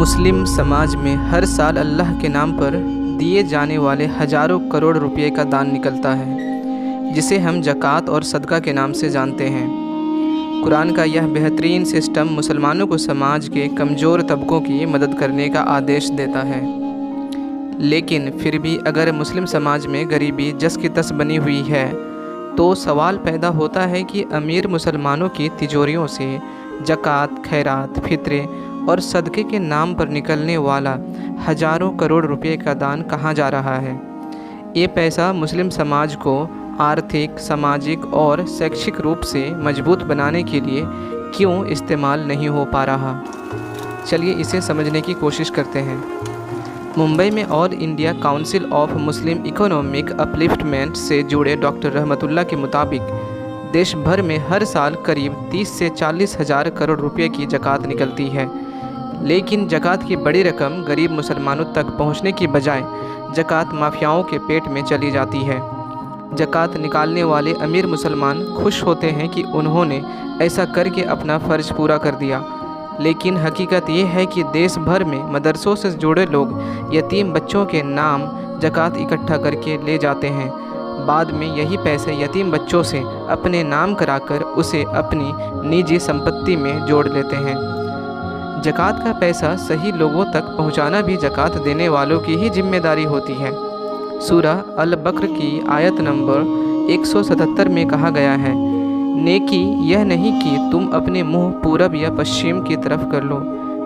मुस्लिम समाज में हर साल अल्लाह के नाम पर दिए जाने वाले हज़ारों करोड़ रुपए का दान निकलता है, जिसे हम ज़कात और सदका के नाम से जानते हैं। कुरान का यह बेहतरीन सिस्टम मुसलमानों को समाज के कमज़ोर तबकों की मदद करने का आदेश देता है। लेकिन फिर भी अगर मुस्लिम समाज में गरीबी जस की तस बनी हुई है, तो सवाल पैदा होता है कि अमीर मुसलमानों की तिजोरियों से ज़कात, खैरात, फित्रे और सदक़े के नाम पर निकलने वाला हज़ारों करोड़ रुपए का दान कहाँ जा रहा है। ये पैसा मुस्लिम समाज को आर्थिक, सामाजिक और शैक्षिक रूप से मजबूत बनाने के लिए क्यों इस्तेमाल नहीं हो पा रहा। चलिए इसे समझने की कोशिश करते हैं। मुंबई में all India council of Muslim economic upliftment से जुड़े डॉक्टर रहमतुल्लाह के मुताबिक देश भर में हर साल करीब 30 से 40 हज़ार करोड़ रुपए की ज़कात निकलती है। लेकिन ज़कात की बड़ी रकम गरीब मुसलमानों तक पहुंचने की बजाय ज़कात माफियाओं के पेट में चली जाती है। ज़कात निकालने वाले अमीर मुसलमान खुश होते हैं कि उन्होंने ऐसा करके अपना फ़र्ज पूरा कर दिया, लेकिन हकीकत ये है कि देश भर में मदरसों से जुड़े लोग यतीम बच्चों के नाम ज़कात इकट्ठा करके ले जाते हैं। बाद में यही पैसे यतीम बच्चों से अपने नाम कराकर उसे अपनी निजी संपत्ति में जोड़ लेते हैं। ज़कात का पैसा सही लोगों तक पहुंचाना भी ज़कात देने वालों की ही जिम्मेदारी होती है। सूरह अल-बकरा की आयत नंबर 177 में कहा गया है, नेकी यह नहीं कि तुम अपने मुंह पूरब या पश्चिम की तरफ कर लो,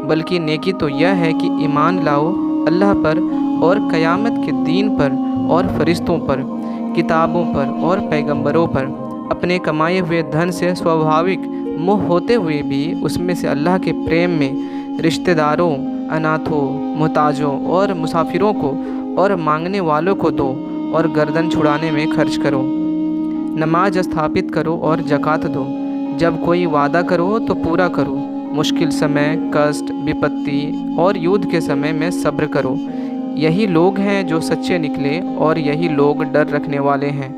बल्कि नेकी तो यह है कि ईमान लाओ अल्लाह पर और क़यामत के दिन पर और फरिश्तों पर, किताबों पर और पैगंबरों पर। अपने कमाए हुए धन से स्वाभाविक मुँह होते हुए भी उसमें से अल्लाह के प्रेम में रिश्तेदारों, अनाथों, मुहताजों और मुसाफिरों को और मांगने वालों को दो और गर्दन छुड़ाने में खर्च करो। नमाज स्थापित करो और ज़कात दो। जब कोई वादा करो तो पूरा करो। मुश्किल समय, कष्ट, विपत्ति और युद्ध के समय में सब्र करो। यही लोग हैं जो सच्चे निकले और यही लोग डर रखने वाले हैं।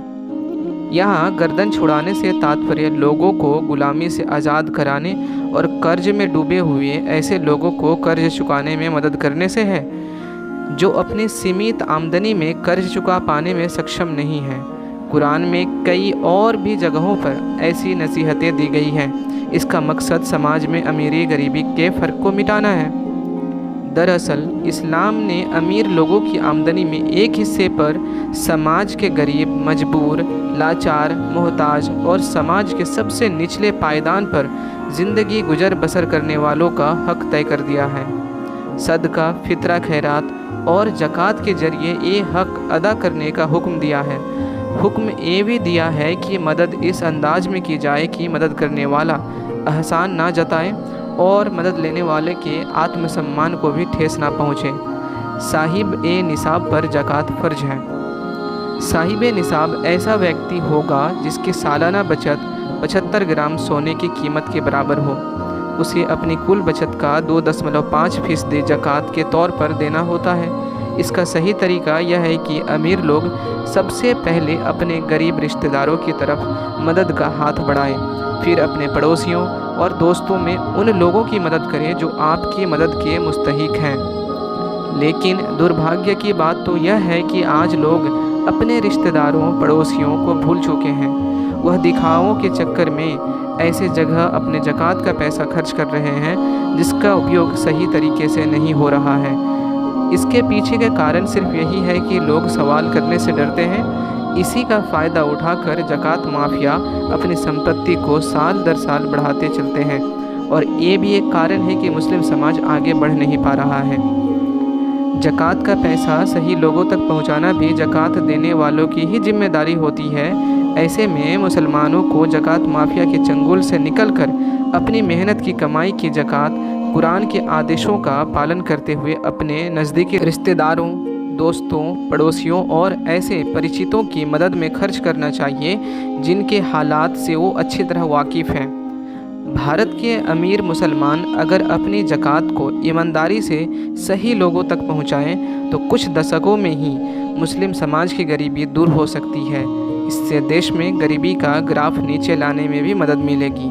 यहाँ गर्दन छुड़ाने से तात्पर्य लोगों को गुलामी से आज़ाद कराने और कर्ज में डूबे हुए ऐसे लोगों को कर्ज चुकाने में मदद करने से है जो अपनी सीमित आमदनी में कर्ज चुका पाने में सक्षम नहीं है। कुरान में कई और भी जगहों पर ऐसी नसीहतें दी गई हैं। इसका मकसद समाज में अमीरी गरीबी के फ़र्क को मिटाना है। दरअसल इस्लाम ने अमीर लोगों की आमदनी में एक हिस्से पर समाज के गरीब, मजबूर, लाचार, मोहताज और समाज के सबसे निचले पायदान पर ज़िंदगी गुजर बसर करने वालों का हक तय कर दिया है। सदका, फितरा, खैरात और ज़कात के जरिए ये हक अदा करने का हुक्म दिया है। हुक्म ये भी दिया है कि मदद इस अंदाज में की जाए कि मदद करने वाला एहसान ना जताए और मदद लेने वाले के आत्मसम्मान को भी ठेस ना पहुँचे। साहिब ए निसाब पर ज़कात फ़र्ज है। साहिब ए निसाब ऐसा व्यक्ति होगा जिसकी सालाना बचत 75 ग्राम सोने की कीमत के बराबर हो। उसे अपनी कुल बचत का 2.5% ज़कात के तौर पर देना होता है। इसका सही तरीका यह है कि अमीर लोग सबसे पहले अपने गरीब रिश्तेदारों की तरफ मदद का हाथ बढ़ाएं, फिर अपने पड़ोसियों और दोस्तों में उन लोगों की मदद करें जो आपकी मदद के मुस्तहिक हैं। लेकिन दुर्भाग्य की बात तो यह है कि आज लोग अपने रिश्तेदारों, पड़ोसियों को भूल चुके हैं। वह दिखावों के चक्कर में ऐसे जगह अपने ज़कात का पैसा खर्च कर रहे हैं जिसका उपयोग सही तरीके से नहीं हो रहा है। इसके पीछे का कारण सिर्फ यही है कि लोग सवाल करने से डरते हैं। इसी का फ़ायदा उठाकर ज़कात माफिया अपनी संपत्ति को साल दर साल बढ़ाते चलते हैं, और ये भी एक कारण है कि मुस्लिम समाज आगे बढ़ नहीं पा रहा है। ज़कात का पैसा सही लोगों तक पहुंचाना भी ज़कात देने वालों की ही जिम्मेदारी होती है। ऐसे में मुसलमानों को ज़कात माफिया के चंगुल से निकलकर अपनी मेहनत की कमाई की ज़कात कुरान के आदेशों का पालन करते हुए अपने नज़दीकी रिश्तेदारों, दोस्तों, पड़ोसियों और ऐसे परिचितों की मदद में खर्च करना चाहिए जिनके हालात से वो अच्छी तरह वाकिफ़ हैं। भारत के अमीर मुसलमान अगर अपनी ज़कात को ईमानदारी से सही लोगों तक पहुँचाएँ तो कुछ दशकों में ही मुस्लिम समाज की गरीबी दूर हो सकती है। इससे देश में गरीबी का ग्राफ नीचे लाने में भी मदद मिलेगी।